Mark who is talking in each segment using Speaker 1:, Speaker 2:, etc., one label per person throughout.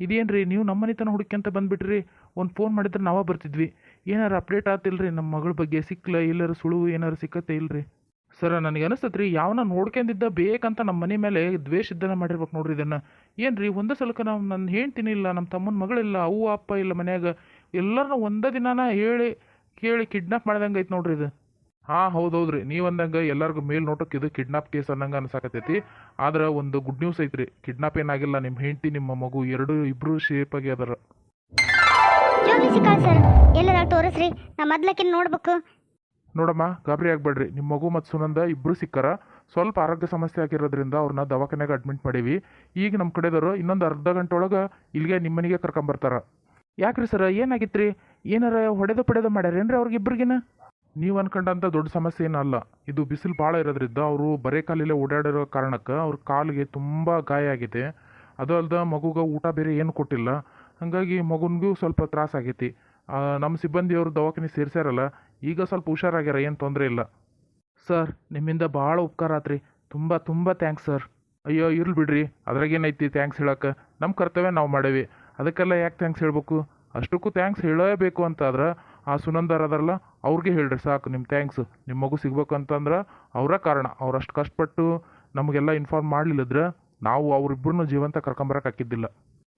Speaker 1: ಇದೇನು ರೀ ನೀವು ನಮ್ಮ ಮನೆ ತನಕ ಹುಡುಕ್ಯಂತ ಬಂದುಬಿಟ್ರಿ. ಒಂದು ಫೋನ್ ಮಾಡಿದ್ರೆ ನಾವೇ ಬರ್ತಿದ್ವಿ. ಏನಾರು ಅಪ್ಡೇಟ್ ಆತಿಲ್ರಿ ನಮ್ಮ ಮಗಳ ಬಗ್ಗೆ? ಸಿಕ್ಕಲ ಎಲ್ಲರೂ ಸುಳುವು ಏನಾರು ಸಿಕ್ಕತ್ತೆ ಇಲ್ರಿ? ಸರ ನನಗೆ ಅನಿಸ್ತತ್ರಿ ರೀ ಯಾವನ ನೋಡ್ಕೊಂಡಿದ್ದ ಬೇಕಂತ ನಮ್ಮ ಮನೆ ಮೇಲೆ ದ್ವೇಷ ಇದ್ದನ ಮಾಡಿರ್ಬೇಕು ನೋಡ್ರಿ ಇದನ್ನು. ಏನು ರೀ ಒಂದೇ ಸಲಕ್ಕೆ ನಾವು ನನ್ನ ಹೆಂಡ್ತಿನಿ ಇಲ್ಲ, ನಮ್ಮ ತಮ್ಮನ ಮಗಳಿಲ್ಲ, ಅವ್ವ ಅಪ್ಪ ಇಲ್ಲ ಮನ್ಯಾಗ, ಎಲ್ಲರನ್ನೂ ಒಂದೇ ದಿನಾನ ಹೇಳಿ ಕೇಳಿ ಕಿಡ್ನಾಪ್ ಮಾಡ್ದಂಗೆ ಐತೆ ನೋಡ್ರಿ ಇದು. ಹಾಂ ಹೌದೌದ್ರಿ, ನೀವು ಅಂದಂಗೆ ಎಲ್ಲರಿಗೂ ಮೇಲ್ ನೋಟಕ್ಕೆ ಇದು ಕಿಡ್ನಾಪ್ ಕೇಸ್ ಅನ್ನಂಗೆ ಅನ್ಸಾಕತ್ತೈತಿ. ಆದ್ರೆ ಒಂದು ಗುಡ್ ನ್ಯೂಸ್ ಐತ್ರಿ, ಕಿಡ್ನಾಪ್ ಏನಾಗಿಲ್ಲ. ನಿಮ್ಮ ಹೆಂಡತಿ ನಿಮ್ಮ ಮಗು ಇಬ್ರು ಸೇಫ್ ಆಗಿ ಅದಾರ.
Speaker 2: ಜೋಗ್ಲಿ ಸಿಕ್ಕಾಳ ಸರ್, ಎಲ್ಲರ ತೋರಿಸ್ರಿ, ನಾ ಮೊದ್ಲಕಿನ್ ನೋಡ್ಬೇಕು.
Speaker 1: ನೋಡಮ್ಮ ಗಾಬರಿ ಆಗ್ಬೇಡ್ರಿ, ನಿಮ್ಮ ಮಗು ಮತ್ತು ಸುನಂದ ಇಬ್ಬರು ಸಿಕ್ಕಾರ. ಸ್ವಲ್ಪ ಆರೋಗ್ಯ ಸಮಸ್ಯೆ ಆಗಿರೋದ್ರಿಂದ ಅವ್ರನ್ನ ದವಾಖಾನೆಗೆ ಅಡ್ಮಿಟ್ ಮಾಡೀವಿ. ಈಗ ನಮ್ಮ ಕಡೆದವರು ಇನ್ನೊಂದು ಅರ್ಧ ಗಂಟೆ ಒಳಗೆ ಇಲ್ಲಿಗೆ ನಿಮ್ಮ ಮನೆಗೆ ಕರ್ಕೊಂಬರ್ತಾರ. ಯಾಕ್ರಿ ಸರ ಏನಾಗಿತ್ತು ರೀ? ಏನಾರ ಹೊಡೆದು ಮಾಡ್ಯಾರೇನ್ರಿ ಅವ್ರಿಗಿಬ್ರಿಗಿನ? ನೀವು ಅನ್ಕೊಂಡಂಥ ದೊಡ್ಡ ಸಮಸ್ಯೆ ಏನಲ್ಲ. ಇದು ಬಿಸಿಲು ಭಾಳ ಇರೋದ್ರಿಂದ ಅವರು ಬರೇ ಕಾಲಲ್ಲೇ ಓಡಾಡಿರೋ ಕಾರಣಕ್ಕೆ ಅವ್ರ ಕಾಲಿಗೆ ತುಂಬ ಗಾಯ ಆಗಿದೆ. ಅದು ಅಲ್ದ ಮಗುಗೆ ಊಟ ಬೇರೆ ಏನು ಕೊಟ್ಟಿಲ್ಲ. ಹಾಗಾಗಿ ಮಗುನಿಗೂ ಸ್ವಲ್ಪ ತ್ರಾಸಾಗೈತಿ. ನಮ್ಮ ಸಿಬ್ಬಂದಿಯವರು ದವಾಖಾನೆ ಸೇರಿಸ್ಯಾರಲ್ಲ, ಈಗ ಸ್ವಲ್ಪ ಹುಷಾರಾಗ್ಯಾರ, ಏನು ತೊಂದರೆ ಇಲ್ಲ. ಸರ್ ನಿಮ್ಮಿಂದ ಭಾಳ ಉಪಕಾರ ಆತ್ರಿ, ತುಂಬ ತುಂಬ ಥ್ಯಾಂಕ್ಸ್ ಸರ್. ಅಯ್ಯೋ ಇರ್ಲಿ ಬಿಡ್ರಿ, ಅದ್ರಾಗೇನೈತಿ ಥ್ಯಾಂಕ್ಸ್ ಹೇಳಕ್ಕೆ? ನಮ್ಮ ಕರ್ತವ್ಯ ನಾವು ಮಾಡೇವಿ, ಅದಕ್ಕೆಲ್ಲ ಯಾಕೆ ಥ್ಯಾಂಕ್ಸ್ ಹೇಳಬೇಕು? ಅಷ್ಟಕ್ಕೂ ಥ್ಯಾಂಕ್ಸ್ ಹೇಳಲೇಬೇಕು ಅಂತಾದ್ರೆ ಆ ಸುನಂದರ್ ಅದಾರಲ್ಲ ಅವ್ರಿಗೆ ಹೇಳ್ರಿ ಸಾಕು ನಿಮ್ಮ ಥ್ಯಾಂಕ್ಸ್. ನಿಮ್ಮ ಮಗು ಸಿಗ್ಬೇಕು ಅಂತಂದ್ರೆ ಅವರ ಕಾರಣ. ಅವ್ರು ಅಷ್ಟು ಕಷ್ಟಪಟ್ಟು ನಮಗೆಲ್ಲ ಇನ್ಫಾರ್ಮ್ ಮಾಡಲಿಲ್ಲದ್ರೆ ನಾವು ಅವರಿಬ್ಬರನ್ನೂ ಜೀವಂತ ಕರ್ಕೊಂಬರಕ್ಕೆ ಹಾಕಿದ್ದಿಲ್ಲ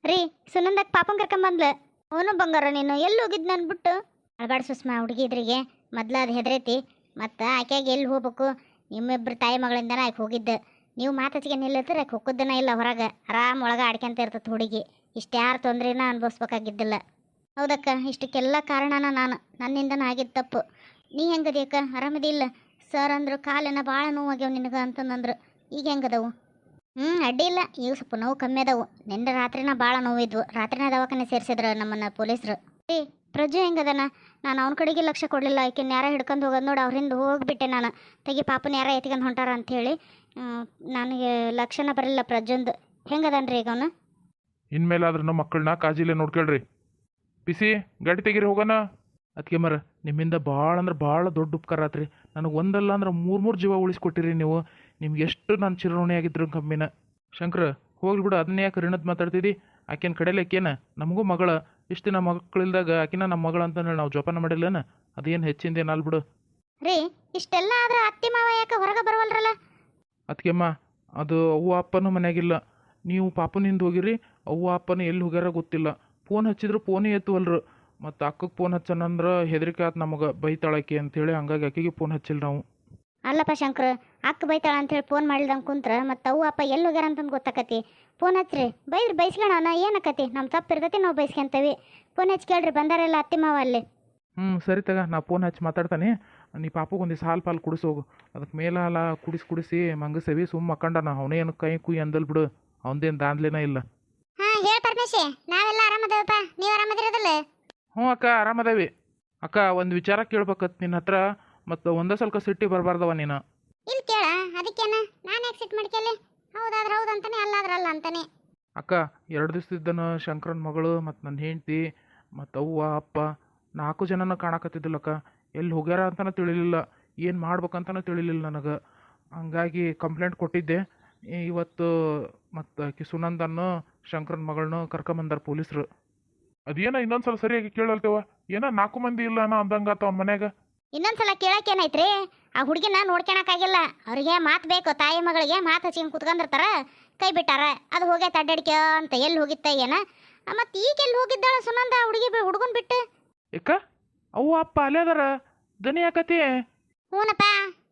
Speaker 2: ರೀ. ಸುನಂದಕ್ಕೆ ಪಾಪನ್ ಕರ್ಕೊಂಬಂದ್ಲ. ಅವನು ಬಂಗಾರ ನೀನು ಎಲ್ಲಿ ಹೋಗಿದ್ ನನ್ಬಿಟ್ಟು? ಅಳಬಾಡ ಸುಸ್ಮಾ, ಹುಡುಗಿದ್ರಿಗೆ ಮೊದ್ಲು ಅದು ಹೆದರೈತಿ. ಮತ್ತು ಆಕೆಗೆ ಎಲ್ಲಿ ಹೋಗ್ಬೇಕು? ನಿಮ್ಮಿಬ್ಬರು ತಾಯಿ ಮಗಳಿಂದನೇ ಆಕೆ ಹೋಗಿದ್ದೆ. ನೀವು ಮಾತಾಚಿಗೆ ನಿಲ್ಲತ್ತರ ಆಕೆ ಹೋಗೋದನ ಇಲ್ಲ ಹೊರಗೆ, ಆರಾಮ್ ಒಳಗೆ ಆಡ್ಕೊಂತ ಇರ್ತದೆ ಹುಡುಗಿ. ಇಷ್ಟ್ಯಾರು ತೊಂದ್ರೆನ ಅನುಭವಿಸ್ಬೇಕಾಗಿದ್ದಿಲ್ಲ. ಹೌದಕ್ಕ, ಇಷ್ಟಕ್ಕೆಲ್ಲ ಕಾರಣನ ನಾನು, ನನ್ನಿಂದನ ಆಗಿದ್ದು ತಪ್ಪು. ನೀ ಹೆಂಗದಿಯಕ್ಕ? ಆರಾಮದಿಲ್ಲ? ಸರ್ ಅಂದರು ಕಾಲೇನ ಭಾಳ ನೋವಾಗ್ಯಾವ ನಿನಗೆ ಅಂತಂದಂದ್ರು. ಈಗ ಹೆಂಗದವು? ಅಡ್ಡಿ ಇಲ್ಲ, ಈಗ ಸ್ವಲ್ಪ ನೋವು ಕಮ್ಮಿ ಅದಾವು. ನಿನ್ನೆ ರಾತ್ರಿನ ಭಾಳ ನೋವಿದ್ವು. ರಾತ್ರಿನ ದವಾಖಾನೆ ಸೇರಿಸಿದ್ರು ನಮ್ಮನ್ನು ಪೊಲೀಸರು. ರೀ ಪ್ರಜು ಹೆಂಗದನ? ನಾನು ಅವನ ಕಡೆಗೆ ಲಕ್ಷ್ಯ ಕೊಡಲಿಲ್ಲ. ಆಕೆನ ಯಾರ ಹಿಡ್ಕೊಂಡು ಹೋಗೋದು ನೋಡಿ ಅವ್ರಿಂದ ಹೋಗಿಬಿಟ್ಟೆ ನಾನು. ತೆಗಿ ಪಾಪನ ಯಾರ ಎತ್ಕೊಂಡು ಹೊಂಟಾರ ಅಂಥೇಳಿ ನನಗೆ ಲಕ್ಷಣ ಬರಲಿಲ್ಲ ಪ್ರಜ್ಜೊಂದು. ಹೆಂಗದನ್ರಿ ಈಗ ಅವನು?
Speaker 1: ಇನ್ಮೇಲಾದ್ರೂ ನಮ್ಮ ಮಕ್ಕಳನ್ನ ಕಾಜಿಲೆ ನೋಡ್ಕೊಳ್ರಿ. ಬಿಸಿ ಗಾಡಿ ತೆಗೀರಿ ಹೋಗೋಣ. ಅದಕ್ಕೆ ಮರ ನಿಮ್ಮಿಂದ ಭಾಳ ಅಂದ್ರೆ ಭಾಳ ದೊಡ್ಡ ಉಪಕಾರ ಆತ್ರಿ. ನನಗೆ ಒಂದಲ್ಲ ಅಂದ್ರೆ ಮೂರು ಜೀವ ಉಳಿಸ್ಕೊಟ್ಟಿರಿ ನೀವು. ನಿಮ್ಗೆ ಎಷ್ಟು ನಾನು ಚಿರಋಣಿ ಆಗಿದ್ರು ಕಮ್ಮಿನ. ಶಂಕರ ಹೋಗ್ಲಿ ಬಿಡು, ಅದನ್ನ ಯಾಕೆ ಋಣದ್ ಮಾತಾಡ್ತಿದ್ದಿ? ಆಕೆನ ಕಡೆಯಲ್ಲಿ ಆಕೇನ ನಮಗೂ ಮಗಳ. ಇಷ್ಟು ದಿನ ಮಕ್ಕಳಿಲ್ದಾಗ ಆಕಿನ ನಮ್ಮ ಮಗಳು ಅಂತಂದೇಳಿ ನಾವು ಜೋಪಾನ ಮಾಡಿಲ್ಲನ? ಅದೇನು ಹೆಚ್ಚಿಂದ ಏನಲ್ಲ ಬಿಡು.
Speaker 2: ರೀ ಇಷ್ಟೆಲ್ಲ ಆದ್ರೆ ಅತ್ತಿ ಮಾವ ಯಾಕೆ ಹೊರಗೆ ಬರವಲ್ರಲ್ಲ?
Speaker 1: ಅದಕ್ಕೆಮ್ಮ ಅದು ಅವ್ವ ಅಪ್ಪನೂ ಮನೆಯಾಗಿಲ್ಲ. ನೀವು ಪಾಪನಿಂದ ಹೋಗಿರಿ, ಅವ್ವ ಅಪ್ಪನ ಎಲ್ಲಿ ಹೋಗ್ಯಾರ ಗೊತ್ತಿಲ್ಲ. ಫೋನ್ ಹಚ್ಚಿದ್ರು ಫೋನೇ ಎತ್ತುವಲ್ರು. ಮತ್ತು ಅಕ್ಕಗೆ ಫೋನ್ ಹಚ್ಚನಂದ್ರೆ ಹೆದರಿಕೆ ಆತು ನಮಗೆ, ಬೈತಾಳಕ್ಕೆ ಅಂತೇಳಿ. ಹಂಗಾಗಿ ಅಕ್ಕಿಗೆ ಫೋನ್ ಹಚ್ಚಿಲ್ಲ ನಾವು.
Speaker 2: ಅಲ್ಲಪ್ಪ ಶಂಕರ್, ಅಕ್ಕ ಬೈತಾಳ ಅಂತೇಳಿ ಫೋನ್ ಮಾಡಿದಂಗೆ ಕುಂತ್ರ ಮತ್ತು ಅವ್ವ ಅಪ್ಪ ಎಲ್ಲಿ ಹೋಗ್ಯಾರ ಅಂತಂದು ಗೊತ್ತಾಕತಿ. ಫೋನ್ ಹಚ್ಚ್ರಿ, ಬೈದ್ರಿ ಬೈಸ್ಕೊಳ್ಳೋಣ, ಏನಕ್ಕತಿ? ನಮ್ಮ ತಪ್ಪು ಇರ್ತೈತಿ, ನಾವು ಬೈಸ್ಕೊಂತೀವಿ. ಫೋನ್ ಹಚ್ಚಿ ಕೇಳ್ರಿ ಬಂದಾರೆಲ್ಲ ಅತ್ತಿ ಮಾವ ಅಲ್ಲಿ.
Speaker 1: ಸರಿ ತಗ, ನಾ ಫೋನ್ ಹಚ್ಚಿ ಮಾತಾಡ್ತಾನೆ. ನೀ ಪಾಪಗೆ ಒಂದಿಷ್ಟು ಹಾಲು ಪಾಲು ಕುಡಿಸೋಗು. ಅದಕ್ಕೆ ಮೇಲ ಹಾಲ ಕುಡಿಸಿ ಮಂಗಸೇವಿ ಸುಮ್ಮ ಮಕ್ಕಂಡನ. ಅವನೇನು ಕೈ ಕುಯ್ ಅಂದಲ್ ಬಿಡು, ಅವನದೇನು ದಾಂದ್ಲೇನ ಇಲ್ಲ.
Speaker 2: ಹಾಂ ಹೇಳಿ ಪರಮೇಶಿ, ನಾವೆಲ್ಲ ಆರಾಮದೇವಪ್ಪ, ನೀವು ಆರಾಮದಿರೋದಿಲ್ಲ?
Speaker 1: ಹ್ಞೂ ಅಕ್ಕ ಆರಾಮದೇವಿ. ಅಕ್ಕ ಒಂದು ವಿಚಾರ ಕೇಳ್ಬೇಕತ್ ನಿನ್ನ ಹತ್ರ, ಮತ್ತು ಒಂದೇ ಸ್ವಲ್ಪ ಸಿಟ್ಟಿ ಬರಬಾರ್ದವ ನೀನು.
Speaker 2: ಇಲ್ಲಿ ಕೇಳ, ಅದಕ್ಕೇನ ನಾನು ಯಾಕೆ ಸಿಟ್ ಮಾಡ್ಕೊಳ್ಳಿ? ಹೌದಾದ್ರೆ ಹೌದು ಅಂತಾನೆ, ಅಲ್ಲಾದ್ರಲ್ಲ ಅಂತಾನೆ.
Speaker 1: ಅಕ್ಕ 2 ದಿವಸದಿದ್ದನ ಶಂಕರನ ಮಗಳು ಮತ್ತು ನನ್ನ ಹೆಂಡ್ತಿ ಮತ್ತು ಅವ್ವ ಅಪ್ಪ 4 ಜನನ ಕಾಣಕತ್ತಿದ್ದಿಲ್ಲಕ್ಕ. ಎಲ್ಲಿ ಹೋಗ್ಯಾರ ಅಂತಲೂ ತಿಳಿಲಿಲ್ಲ, ಏನು ಮಾಡ್ಬೇಕಂತನೂ ತಿಳಿಲಿಲ್ಲ ನನಗೆ. ಹಂಗಾಗಿ ಕಂಪ್ಲೇಂಟ್ ಕೊಟ್ಟಿದ್ದೆ. ಇವತ್ತು ಮತ್ತು ಆಕಿ ಸುನಂದನ್ನು ಶಂಕರನ ಮಗಳನ್ನೂ ಕರ್ಕೊಂಬಂದಾರ ಪೊಲೀಸರು. ಅದೇನೋ ಇನ್ನೊಂದ್ಸಲ ಸರಿಯಾಗಿ ಕೇಳಲ್ತೇವ, ಏನೋ 4 ಮಂದಿ ಇಲ್ಲ ಅನ್ನೋ ಅಂದಂಗಾತ ಅವ್ನ ಮನ್ಯಾಗ.
Speaker 2: ಇನ್ನೊಂದ್ಸಲ ಕೇಳಕ್ಕೆ ಏನೈತ್ರಿ? ಆ ಹುಡುಗಿನ ನೋಡ್ಕೊಳಕ್ಕಾಗಿಲ್ಲ. ಅವ್ರಿಗೆ ಮಾತು ಬೇಕು, ತಾಯಿ ಮಗಳಿಗೆ ಮಾತು ಹಚ್ಚಿಂಗ್ ಕುತ್ಕೊಂಡಿರ್ತಾರ, ಕೈ ಬಿಟ್ಟಾರ. ಅದು ಹೋಗೈತೆ ಅಡ್ಡಾಡಿಕೆ ಅಂತ. ಎಲ್ಲಿ ಹೋಗಿತ್ತ ಏನ? ಮತ್ತು ಈಗ ಎಲ್ಲಿ ಹೋಗಿದ್ದಾಳ ಸುನಂದ ಹುಡುಗನ್ ಬಿಟ್ಟು?
Speaker 1: ಏಕ ಅವ್ವ ಅಪ್ಪ ಅಲ್ಲೇ ಅದಾರ, ದನಿ ಯಾಕತಿ?
Speaker 2: ಹ್ಞೂನಪ್ಪ,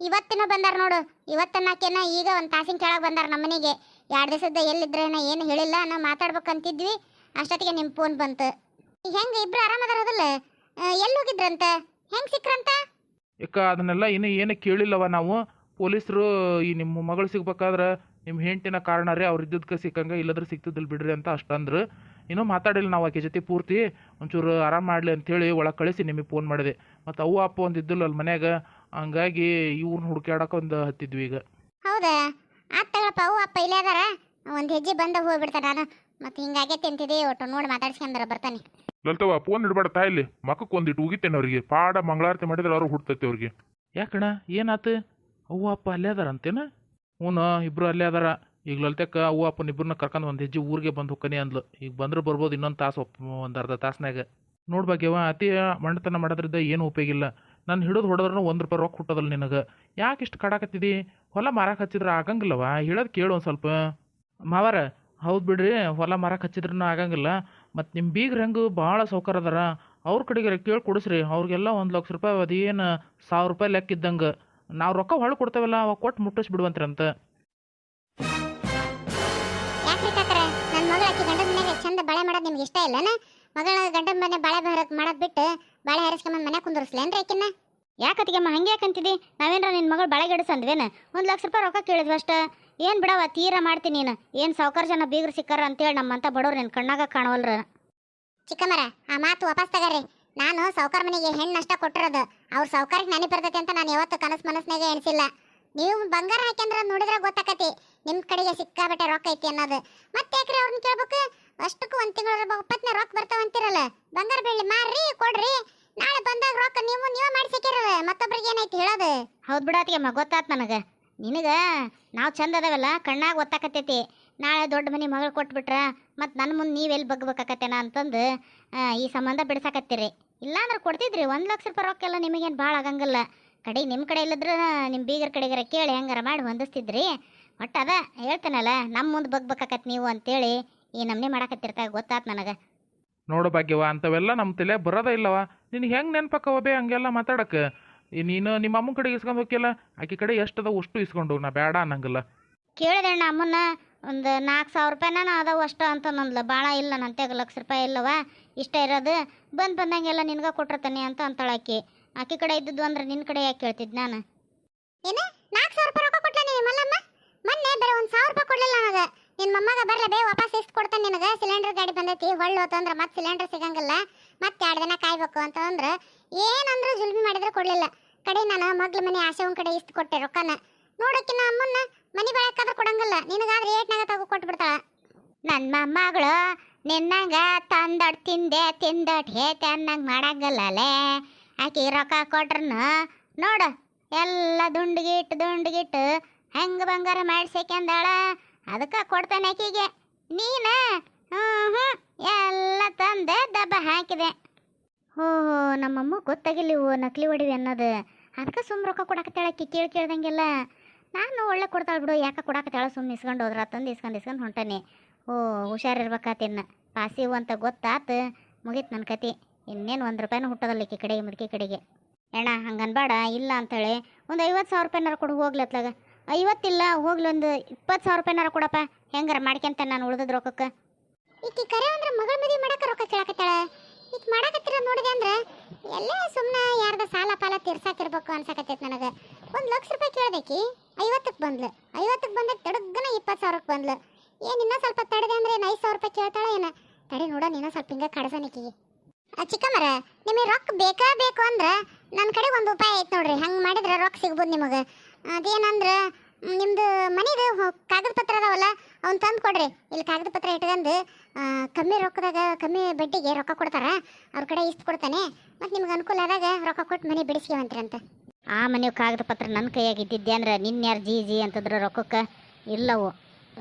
Speaker 2: ಇವತ್ತಿನ ಬಂದಾರ ನೋಡು. ಇವತ್ತನ್ನಾಕೇನ ಈಗ ಒಂದು ತಾಸಿನ ಕೆಳಗೆ ಬಂದಾರ ನಮ್ಮ ಮನೆಗೆ. 2 ದಿವಸದ ಎಲ್ಲಿದ್ರೇನ ಏನು ಹೇಳಿಲ್ಲ, ನಾವು ಮಾತಾಡ್ಬೇಕಂತಿದ್ವಿ. ಅಷ್ಟೊತ್ತಿಗೆ ನಿಮ್ಮ ಫೋನ್ ಬಂತು. ಹೆಂಗೆ ಇಬ್ರು ಆರಾಮದಾರದಲ್ಲ? ಎಲ್ಲಿ ಹೋಗಿದ್ರಂತ? ಹೆಂಗೆ ಸಿಕ್ರಂತ?
Speaker 1: ಏಕ ಅದನ್ನೆಲ್ಲ ಏನು ಕೇಳಿಲ್ಲವ ನಾವು. ಪೊಲೀಸರು ಈ ನಿಮ್ಮ ಮಗಳು ಸಿಗ್ಬೇಕಾದ್ರೆ ನಿಮ್ಮ ಹೆಂಡ್ತಿನ ಕಾರಣ ರೀ, ಅವ್ರು ಇದ್ದದಕ್ಕೆ ಸಿಕ್ಕಂಗೆ, ಇಲ್ಲದ್ರೆ ಸಿಗ್ತಿದ್ದಿಲ್ಲ ಬಿಡ್ರಿ ಅಂತ ಅಷ್ಟಂದ್ರೆ. ಇನ್ನೂ ಮಾತಾಡಿಲ್ಲ ನಾವು ಆಕೆ ಜೊತೆ ಪೂರ್ತಿ. ಒಂಚೂರು ಆರಾಮ ಮಾಡಲಿ ಅಂಥೇಳಿ ಒಳಗೆ ಕಳಿಸಿ ನಿಮಗೆ ಫೋನ್ ಮಾಡಿದೆ. ಮತ್ತು ಅವ್ವ ಅಪ್ಪ ಒಂದು ಇದ್ದಿಲ್ಲ ಅಲ್ಲಿ ಮನ್ಯಾಗ, ಹಂಗಾಗಿ ಇವ್ರನ್ನ ಹುಡುಕ್ಯಾಡಕ್ಕೆ ಒಂದು ಹತ್ತಿದ್ವಿ ಈಗ.
Speaker 2: ಹೌದಾ? ಆತಗಳಪ್ಪ, ಅವು ಅಪ್ಪ ಇಲ್ಲೇ ಅದಾರ. ಒಂದು ಹೆಜ್ಜೆ ಬಂದ ಹೋಗ್ಬಿಡ್ತಾರೆ. ನಾನು ಮತ್ತು ಹಿಂಗಾಗೈತೆ ಅಂತಿದೆ, ಒಟ್ಟು ನೋಡಿ ಮಾತಾಡ್ಸ್ಕೊಂಡ್ರೆ ಬರ್ತಾನೆ.
Speaker 1: ಲಲ್ತವ ಫೋನ್ ಇಡಬೇಡ ತಾಯಿಲಿ, ಮಕ್ಕಕ್ಕೆ ಒಂದಿಟ್ಟು ಉಗಿತೇನೆ ಅವ್ರಿಗೆ. ಪಾಡ ಮಂಗಳಾರತಿ ಮಾಡಿದ್ರೆ ಅವ್ರು ಹುಡ್ತೈತೆ ಅವ್ರಿಗೆ. ಯಾಕಣ್ಣ ಏನಾತು? ಅವ್ವ ಅಪ್ಪ ಅಲ್ಲೇ ಅದಾರ ಅಂತೇನ? ಹ್ಞೂ ಇಬ್ರು ಅಲ್ಲೇ ಅದಾರ. ಈಗ ಲಲಿತಕ್ಕ ಅವು ಅಪ್ಪನ ಇಬ್ಬರನ್ನ ಕರ್ಕೊಂಡು ಒಂದು ಹೆಜ್ಜೆ ಊರಿಗೆ ಬಂದು ಹೊಕ್ಕನಿ ಅಂದ್ಲು. ಈಗ ಬಂದ್ರೆ ಬರ್ಬೋದು ಇನ್ನೊಂದು ತಾಸು ಒಂದು ಅರ್ಧ ತಾಸ್ನಾಗ. ನೋಡ್ಬೇಕವ ಅತಿ ಮಂಡತನ ಮಾಡೋದ್ರಿಂದ ಏನು ಉಪಯೋಗ ಇಲ್ಲ. ನಾನು ಹಿಡಿದು ಹೊಡೆದ್ರೂ ₹1 ರೊಕ್ಕ ಹುಟ್ಟೋದಲ್ಲ ನಿನಗೆ. ಯಾಕೆ ಇಷ್ಟು ಕಾಡಾಕತ್ತಿದಿ? ಹೊಲ ಮಾರಕ್ಕೆ ಹಚ್ಚಿದ್ರೆ ಆಗಂಗಿಲ್ಲವ, ಹೇಳೋದು ಕೇಳು ಒಂದು ಸ್ವಲ್ಪ. ಮಾವಾರ ಹೌದು ಬಿಡ್ರಿ, ಹೊಲ ಮಾರಕ್ಕೆ ಹಚ್ಚಿದ್ರೂ ಆಗಂಗಿಲ್ಲ. ಮತ್ತು ನಿಮ್ಮ ಬೀಗ್ರು ಹೆಂಗೆ ಭಾಳ ಸೌಕರ್ಯ ಅದಾರ, ಅವ್ರ ಕಡೆಗೆ ಕೇಳಿ ಕೊಡಿಸ್ರಿ. ಅವ್ರಿಗೆಲ್ಲ ₹1,00,000 ಅದೇನು ₹1,000 ಲೆಕ್ಕ ಇದ್ದಂಗೆ. ನಾವು ರೊಕ್ಕ ಹೊಳ್ಳಿ ಕೊಡ್ತೇವಲ್ಲ ಅವಾಗ ಕೊಟ್ಟು ಮುಟ್ಟಿಸ್ಬಿಡುವಂತ್ರಂತ.
Speaker 2: ಯಾಕ್ರಿ ಕಾಕರ ನನ್ನ ಮಗಳು ಆಕಿ ಗಂಡನ ಮನೆಗೆ ಚಂದ ಬಾಳೆ ಮಾಡೋದು ನಿಮ್ಗೆ ಇಷ್ಟ ಇಲ್ಲನ? ಮಗಳ ಗಂಡನ ಮನೆ ಬಾಳೆ ಮಾಡೋದು ಬಿಟ್ಟು ಬಾಳೆ ಹರಿಸ್ಕೊಂಬಂದು ಮನೆ ಕುಂದರ್ಸ್ಲೇನ್ರಿ ಆಕಿನ್ನ? ಯಾಕತ್ತಿಗೆಮ್ಮ ಹಂಗೆ ಯಾಕಂತಿದಿ? ನಾವೇನ್ರ ನಿನ್ನ ಮಗಳು ಬಾಳೆ ಗಿಡಸಂದ್ವೇನ? ₹1,00,000 ರೊಕ್ಕ ಕೇಳಿದ್ವಿ ಅಷ್ಟ. ಏನು ಬಿಡವ ತೀರಾ ಮಾಡ್ತೀನಿ ನೀನು. ಏನು ಸಾವುಕಾರ ಜನ ಬೀಗ್ರು ಸಿಕ್ಕಾರ ಅಂತೇಳಿ ನಮ್ಮಂತ ಬಡವ್ರು ನಿನ್ನ ಕಣ್ಣಾಗ ಕಾಣವಲ್ರ. ಚಿಕ್ಕಮ್ಮರ ಆ ಮಾತು ವಾಪಸ್ ತಗರಿ. ನಾನು ಸಾವುಕಾರ ಮನೆಗೆ ಹೆಣ್ಣು ಅಷ್ಟ ಕೊಟ್ಟಿರೋದು. ಅವ್ರ ಸಾವುಕಾರಕ್ಕೆ ನನಗೆ ಬರ್ತೈತೆ ಅಂತ ನಾನು ಯಾವತ್ತು ಮನಸ್ನಾಗ ಎಣಿಸಿಲ್ಲ. ನೀವು ಬಂಗಾರ ಹಾಕ್ಯಂದ್ರ ನೋಡಿದ್ರೆ ಗೊತ್ತಾಕತಿ ನಿಮ್ಮ ಕಡೆಗೆ ಸಿಕ್ಕಾಬಟ್ಟೆ ರೊಕ್ಕ ಐತಿ ಅನ್ನೋದು. ಮತ್ತೆ ಯಾಕ್ರಿ ಅವ್ರನ್ನ ಕೇಳ್ಬೇಕು? ಅಷ್ಟಕ್ಕೂ ಒಂದು ತಿಂಗಳ ಒಪ್ಪತ್ತನೇ ರೊಕ್ಕ ಬರ್ತಾವಂತಿರಲ್ಲ. ಬಂಗಾರ ಬೆಳ್ಳಿ ಮಾರ್ರಿ ಕೊಡ್ರಿ, ನಾಳೆ ಬಂದಾಗ ರೊಕ್ಕ ನೀವೇ ಮಾಡಿಸಿಕಿರಲ್ಲ, ಮತ್ತೊಬ್ರಿಗೆ ಏನೈತಿ ಹೇಳೋದು? ಹೌದು ಬಿಡಾತಿಗೆಮ್ಮ, ಗೊತ್ತಾತ್ ನನಗೆ. ನಿನಗೆ ನಾವು ಚಂದ ಅದಾವಲ್ಲ ಕಣ್ಣಾಗ ಗೊತ್ತಾಕತ್ತೈತಿ. ನಾಳೆ ದೊಡ್ಡ ಮನೆ ಮಗಳು ಕೊಟ್ಬಿಟ್ರ ಮತ್ತು ನನ್ನ ಮುಂದೆ ನೀವೆಲ್ಲಿ ಬಗ್ಬೇಕಾಕತ್ತೇನ ಅಂತಂದು ಈ ಸಂಬಂಧ ಬಿಡ್ಸಾಕತ್ತೀರಿ. ಇಲ್ಲಾಂದ್ರೆ ಕೊಡ್ತಿದ್ರಿ ₹1,00,000 ರೊಕ್ಕ ಎಲ್ಲ ನಿಮಗೇನು ಭಾಳ ಆಗಂಗಿಲ್ಲ. ಕಡೆಗೆ ನಿಮ್ಮ ಕಡೆ ಇಲ್ಲದ್ರೆ ನಿಮ್ಮ ಬೀಗರ ಕಡೆಗಾರ ಕೇಳಿ ಹೆಂಗಾರ ಮಾಡಿ ಹೊಂದಿಸ್ತಿದ್ರಿ. ಒಟ್ಟು ಅದ ಹೇಳ್ತೇನಲ್ಲ, ನಮ್ಮ ಮುಂದೆ ಬಗ್ಬೇಕಾಕತ್ ನೀವು ಅಂತೇಳಿ ಈ ನಮ್ನೆ ಮಾಡಾಕತ್ತಿರ್ತಾಗ ಗೊತ್ತಾತ್ ನನಗೆ.
Speaker 1: ನೋಡು ಭಾಗ್ಯವ, ಅಂಥವೆಲ್ಲ ನಮ್ಮ ತಲೆ ಬರೋದೇ ಇಲ್ಲವ. ನಿನಗೆ ಹೆಂಗೆ ನೆನ್ಪಕ್ಕವ ಬೇ ಹಂಗೆಲ್ಲ ಮಾತಾಡಕ್ಕೆ? ನೀನು ನಿಮ್ಮ ಅಮ್ಮನ ಕಡೆಗೆ ಇಸ್ಕೊಂಡು ಹೋಗಿಲ್ಲ, ಆಕೆ ಕಡೆ ಎಷ್ಟದ ಅಷ್ಟು ಇಸ್ಕೊಂಡು ನಾ ಬೇಡ ಅನ್ನಂಗಿಲ್ಲ.
Speaker 2: ಕೇಳಿದೆ ಅಣ್ಣ ಅಮ್ಮನ್ನ, ಒಂದು ₹4,000 ಅದಾವು ಅಷ್ಟು ಅಂತ ನಂದ್ಲ. ಭಾಳ ಇಲ್ಲ ನನ್ನ ತೆಗೆ ₹1,00,000 ಇಲ್ಲವ, ಇಷ್ಟ ಇರೋದು ಬಂದಂಗೆಲ್ಲ ನಿನ್ಗೆ ಕೊಟ್ಟಿರ್ತಾನೆ ಅಂತ ಅಂತಾಳಾಕಿ. ಆಕೆ ಕಡೆ ಇದ್ದದ್ದು ಅಂದ್ರೆ ನಿನ್ನ ಕಡೆ ಯಾಕೆ ಕೇಳ್ತಿದ್ದು ನಾನು? ಏನು ₹4,000 ರೊಕ್ಕ ಕೊಟ್ಲ ನೀನು ಮಲ್ಲಮ್ಮ? ಮೊನ್ನೆ ಬೇರೆ ₹1,000 ಕೊಡಲಿಲ್ಲ ನನಗೆ. ನಿನ್ನ ಮೊಮ್ಮಗ ಬರ್ಲೆ ಬೇ ವಾಪಸ್ ಇಷ್ಟು ಕೊಡ್ತಾನೆ ನಿನಗೆ. ಸಿಲಿಂಡರ್ ಗಾಡಿ ಬಂದೈತಿ ಹೊಳ್ಳು ಹೋತಂದ್ರೆ ಮತ್ತೆ ಸಿಲಿಂಡರ್ ಸಿಗಂಗಿಲ್ಲ, ಮತ್ತೆ 2 ದಿನ ಕಾಯ್ಬೇಕು ಅಂತಂದ್ರೆ ಏನಂದ್ರೆ ಜುಲ್ಮಿ ಮಾಡಿದ್ರೆ ಕೊಡಲಿಲ್ಲ. ಕಡೆ ನಾನು ಮಗ್ಳ ಮನೆ ಆಶೆವನ್ ಕಡೆ ಇಷ್ಟು ಕೊಟ್ಟೆ ರೊಕ್ಕನ. ನೋಡೋಕಿನ ಅಮ್ಮನ್ನ ಮನೆ ಬಳಕಾದ್ರೆ ಕೊಡಂಗಿಲ್ಲ, ನಿನಗಾದ್ರೆ ಏಟ್ನಾಗ ತಗೋ ಕೊಟ್ಬಿಡ್ತಾಳ. ನನ್ನ ಮೊಮ್ಮಗಳು ನಿನ್ನಂಗ ತಂದಡ್ ತಿಂದಟ್ ಹೇತೆ ಅನ್ನಂಗೆ ಮಾಡಂಗಿಲ್ಲಲೇ. ಆಕೆ ರೊಕ್ಕ ಕೊಟ್ರನು ನೋಡು ಎಲ್ಲ ದುಂಡ್ಗಿಟ್ಟು ಹೆಂಗೆ ಬಂಗಾರ ಮಾಡಿಸ್ಕೊಂಡಾಳ. ಅದಕ್ಕೆ ಕೊಡ್ತಾನೆ ಆಕೆಗೆ. ನೀನು ಎಲ್ಲ ತಂದೆ ದಬ್ಬ ಹಾಕಿದೆ. ಹೋ ನಮ್ಮಮ್ಮ ಗೊತ್ತಾಗಿಲ್ಲ ಇವು ನಕಲಿ ಹೊಡಿವಿ ಅನ್ನೋದು. ಅದಕ್ಕೆ ಸುಮ್ಮ ರೊಕ್ಕ ಕೊಡಾಕತ್ತಾಳ ಆಕಿ ಕೇಳ್ದಂಗೆಲ್ಲ. ನಾನು ಒಳ್ಳೆ ಕೊಡ್ತಾಳೆ ಬಿಡು, ಯಾಕೆ ಕೊಡಾಕತ್ತಾಳ? ಸುಮ್ಮನೆ ಇಸ್ಕೊಂಡು ಹೋದ್ರ ತಂದು ಇಸ್ಕೊಂಡು ಹೊಂಟಾನೆ. ಓ ಹುಷಾರಿರ್ಬೇಕಾತಿನ್ನ ಪಾಸಿವು ಅಂತ ಗೊತ್ತಾತು, ಮುಗೀತು ನನ್ನ ಕತೆ. ಇನ್ನೇನು ₹1 ಹುಟ್ಟೋದಲ್ಲ ಈಕಿ ಕಡೆಗೆ ಮುದುಕಿ ಕಡೆಗೆ. ಅಣ್ಣ ಹಂಗನ್ಬೇಡ, ಇಲ್ಲ ಅಂತೇಳಿ ಒಂದು ₹50,000 ಕೊಡು ಹೋಗ್ಲತ್ಲಾಗ. 50 ಇಲ್ಲ ಹೋಗ್ಲಿ, ಒಂದು ₹20,000 ಕೊಡಪ್ಪ, ಹೆಂಗಾರ ಮಾಡ್ಕೊಂತ ನಾನು ಉಳ್ದದ ರೊಕ್ಕಕ್ಕೆ. ಈಕಿ ಕರೆ ಅಂದ್ರೆ ಮಗಳ ಮದುವೆ ಮಾಡಕ್ಕೆ ರೊಕ್ಕ ಕೇಳಕತ್ತಾಳ. ಈಗ ಮಾಡಕತ್ತಿರ ನೋಡಿದೆ ಅಂದ್ರೆ ಎಲ್ಲ ಸುಮ್ಮನೆ ಯಾರ್ದ ಸಾಲ ಪಾಲ ತೀರ್ಸಾಕಿರ್ಬೇಕು ಅನ್ಸಕತ್ತೈತೆ ನನಗೆ. ₹1,00,000 ಕೇಳ್ದಕ್ಕಿ 50ಕ್ಕೆ ಬಂದ್ಲು. 50ಕ್ಕೆ ಬಂದಾಗ ತಡಗ್ಗನ 20,000ಕ್ಕೆ ಬಂದ್ಲು. ಏನು ಇನ್ನೂ ಸ್ವಲ್ಪ ತಡೆದೆ ಅಂದ್ರೆ ಏನು ₹5,000 ಕೇಳ್ತಾಳೆ ಏನ? ತಡೆ ನೋಡ, ನೀನೋ ಸ್ವಲ್ಪ ಹಿಂಗೆ ಕಡಸನಿಕ್ಕಿಗೆ. ಚಿಕ್ಕಮ್ಮರ ನಿಮಗೆ ರೊಕ್ಕ ಬೇಕು ಅಂದ್ರೆ ನನ್ನ ಕಡೆ ಒಂದು ಉಪಾಯ ಐತೆ ನೋಡ್ರಿ. ಹಂಗೆ ಮಾಡಿದ್ರೆ ರೊಕ್ಕ ಸಿಗ್ಬೋದು ನಿಮಗೆ. ಅದೇನಂದ್ರೆ ನಿಮ್ಮದು ಮನೆದು ಕಾಗದ ಪತ್ರ ಅದಾವಲ್ಲ ಅವ್ನು ತಂದು ಕೊಡ್ರಿ. ಇಲ್ಲಿ ಕಾಗದ ಪತ್ರ ಇಟ್ಕೊಂಡು ಕಮ್ಮಿ ರೊಕ್ಕದಾಗ ಕಮ್ಮಿ ಬಡ್ಡಿಗೆ ರೊಕ್ಕ ಕೊಡ್ತಾರ, ಅವ್ರ ಕಡೆ ಇಷ್ಟು ಕೊಡ್ತಾನೆ. ಮತ್ತು ನಿಮ್ಗೆ ಅನುಕೂಲ ಆದಾಗ ರೊಕ್ಕ ಕೊಟ್ಟು ಮನೆ ಬಿಡಿಸ್ಕೊಂತ್ರಂತ. ಆ ಮನೆ ಕಾಗದ ಪತ್ರ ನನ್ನ ಕೈಯಾಗಿದ್ದಿದ್ದೆ ಅಂದ್ರೆ ನಿನ್ಯಾರು ಜಿ ಅಂತಂದ್ರೆ ರೊಕ್ಕಕ್ಕೆ ಇಲ್ಲವು.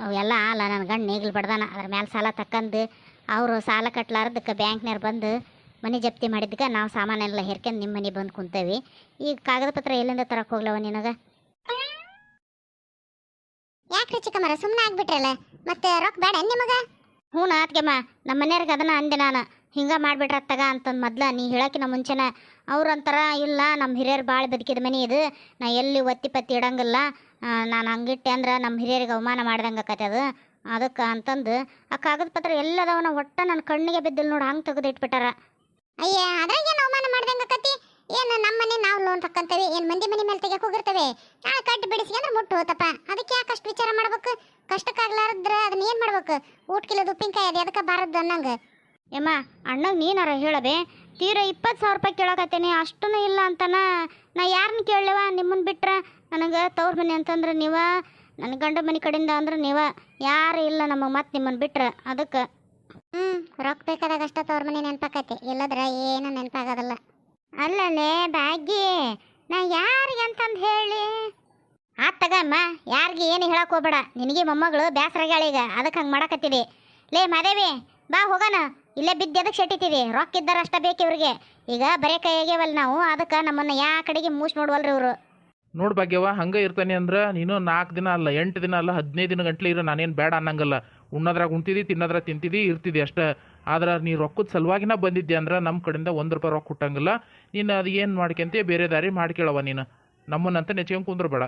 Speaker 2: ಅವೆಲ್ಲ ಅಲ್ಲ, ನನ್ನ ಗಂಡು ನೇಗಿಲು ಬಡ್ದಾನ. ಅದ್ರ ಮೇಲೆ ಸಾಲ ತಕ್ಕಂದು ಅವರು ಸಾಲ ಕಟ್ಲಾರ್ದಕ್ಕೆ ಬ್ಯಾಂಕ್ನಾರು ಬಂದು ಮನೆ ಜಪ್ತಿ ಮಾಡಿದ್ದಕ್ಕೆ ನಾವು ಸಾಮಾನೆಲ್ಲ ಹೇರ್ಕೊಂಡು ನಿಮ್ಮ ಮನೆ ಬಂದು ಕುಂತೇವಿ. ಈಗ ಕಾಗದ ಪತ್ರ ಎಲ್ಲಿಂದ ತರಕ್ಕೆ ಹೋಗ್ಲವ ನಿನಗೆ? ಯಾಕ್ರಿ ಚಿಕ್ಕಮ್ಮರ ಸುಮ್ಮನೆ ಆಗ್ಬಿಟ್ರಲ್ಲ, ಮತ್ತೆ ರೊಕ್ಕ ಬೇಡ ನಿಮಗೆ? ಹ್ಞೂ ಅತ್ಗೆಮ್ಮ, ನಮ್ಮ ಮನೆಯವ್ರಿಗೆ ಅದನ್ನ ಅಂದೆ ನಾನು. ಹಿಂಗೆ ಮಾಡಿಬಿಟ್ರೆ ತಗ ಅಂತಂದು ಮೊದ್ಲು ನೀ ಹೇಳೋಕಿನ ಮುಂಚೆನೇ ಅವ್ರಂತರ ಇಲ್ಲ ನಮ್ಮ ಹಿರಿಯರು ಭಾಳ ಬದುಕಿದ ಮನೆ ಇದು, ನಾ ಎಲ್ಲಿ ಒತ್ತಿ ಪತ್ತಿ ಇಡಂಗಿಲ್ಲ, ನಾನು ಹಂಗಿಟ್ಟೆ ಅಂದ್ರೆ ನಮ್ಮ ಹಿರಿಯರಿಗೆ ಅವಮಾನ ಮಾಡ್ದಂಗೆ ಆಕತ್ತೆ ಅದು, ಅದಕ್ಕೆ ಅಂತಂದು ಆ ಕಾಗದ ಪತ್ರ ಎಲ್ಲದವನ ಒಟ್ಟು ನನ್ನ ಕಣ್ಣಿಗೆ ಬಿದ್ದಿಲ್ಲ ನೋಡಿ, ಹಂಗೆ ತೆಗೆದು ಇಟ್ಬಿಟ್ಟಾರ. ಅಯ್ಯ ಅದ್ರಾಗೇನು ಅವಮಾನ ಮಾಡ್ದಂಗೆ ಆಕತಿ? ಏನು ನಮ್ಮ ಮನೆ ನಾವು ಲೋನ್ ತಕ್ಕಂತೇವೆ, ಏನು ಮಂದಿ ಮನೆ ಮೇಲೆ ತೆಗೆಯಕ್ಕೆ ಹೋಗಿರ್ತೇವೆ? ನಾಳೆ ಕಟ್ಟಿ ಬಿಡಿಸಿ ಅಂದ್ರೆ ಮುಟ್ಟು ಹೋತಪ್ಪ. ಅದಕ್ಕೆ ಯಾಕೆ ಅಷ್ಟು ವಿಚಾರ ಮಾಡ್ಬೇಕು? ಕಷ್ಟಕ್ಕಾಗ್ಲಾರದ್ರೆ ಅದನ್ನ ಏನು ಮಾಡ್ಬೇಕು? ಊಟ ಕಿಲೋದು ಉಪ್ಪಿನಕಾಯಿ ಅದು ಅದಕ್ಕೆ ಬಾರದ್ದು ಅನ್ನಂಗೆ. ಯಮ್ಮ ಅಣ್ಣಗೆ ನೀನಾರ ಹೇಳಬೇ, ತೀರಾ ₹20,000 ಕೇಳಕತ್ತೇನೆ, ಅಷ್ಟೂ ಇಲ್ಲ ಅಂತಾನ. ನಾ ಯಾರನ್ನ ಕೇಳವ ನಿಮ್ಮನ್ನು ಬಿಟ್ರೆ? ನನಗೆ ತವ್ರ ಮನೆ ಅಂತಂದ್ರೆ ನೀವ, ನನ್ನ ಗಂಡ ಮನೆ ಕಡೆಯಿಂದ ಅಂದ್ರೆ ನೀವ, ಯಾರು ಇಲ್ಲ ನಮಗೆ ಮತ್ತೆ ನಿಮ್ಮನ್ನು ಬಿಟ್ರೆ. ಅದಕ್ಕೆ ರೊಕ್ಕ ಬೇಕಾದಾಗ ಅಷ್ಟ ತವ್ರ ಮನೆ ನೆನಪಾಕೈತಿ, ಇಲ್ಲದ್ರೆ ಏನು ನೆನಪಾಗೋದಿಲ್ಲ. ಅಲ್ಲಲ್ಲೇ ಭಾಗ್ಯ, ನಾ ಯಾರಿಗೆ ಅಂತಂದು ಹೇಳಿ? ಆತ್ ತಗಮ್ಮ, ಯಾರಿಗೆ ಏನು ಹೇಳಕ್ಕೆ ಹೋಗ್ಬೇಡ. ನಿನಗೆ ಮೊಮ್ಮಗಳು ಬ್ಯಾಸರಾಗ್ಯಾಳ ಈಗ, ಅದಕ್ಕೆ ಹಂಗೆ ಮಾಡಕತ್ತಿದೆ. ಲೇ ಮಾದೇವಿ, ಬಾ ಹೋಗೋಣ. ಇಲ್ಲೇ ಬಿದ್ದು ಎದಕ್ಕೆ ಶೆಟ್ಟಿತಿದೆ? ರೊಕ್ಕ ಇದ್ದಾರ ಅಷ್ಟ ಬೇಕು ಇವ್ರಿಗೆ. ಈಗ ಬರೇ ಕೈ ಆಗ್ಯಾವಲ್ಲ ನಾವು, ಅದಕ್ಕೆ ನಮ್ಮನ್ನು ಯಾ ಕಡೆಗೆ ಮೂಸ್ ನೋಡ್ವಲ್ರಿ ಇವರು.
Speaker 3: ನೋಡು ಭಾಗ್ಯವ, ಹಂಗೆ ಇರ್ತಾನೆ ಅಂದ್ರೆ ನೀನು 4 ದಿನ ಅಲ್ಲ, 8 ದಿನ ಅಲ್ಲ, 15 ದಿನ ಗಂಟ್ಲೆ ಇರೋ ನಾನೇನು ಬೇಡ ಅನ್ನಂಗಲ್ಲ. ಉಣ್ಣೋದ್ರಾಗ ಉಣ್ತಿದ್ದಿ, ತಿನ್ನೋದ್ರಾಗ ತಿಂತಿದ್ದಿ, ಇರ್ತಿದ್ದಿ ಅಷ್ಟೇ. ಆದ್ರೆ ನೀ ರೊಕ್ಕದ ಸಲುವಾಗಿನ ಬಂದಿದ್ದೆ ಅಂದ್ರೆ ನಮ್ಮ ಕಡೆಯಿಂದ ₹1 ರೊಕ್ಕ ಕೊಟ್ಟಂಗಿಲ್ಲ. ನೀನು ಅದು ಏನು ಮಾಡ್ಕೊಂತೀಯ ಬೇರೆ ದಾರಿ ಮಾಡ್ಕೇಳವ. ನೀನು ನಮ್ಮನ್ನಂತ ನೆಚ್ಕೊಂಡು ಕುಂದ್ರಬೇಡ.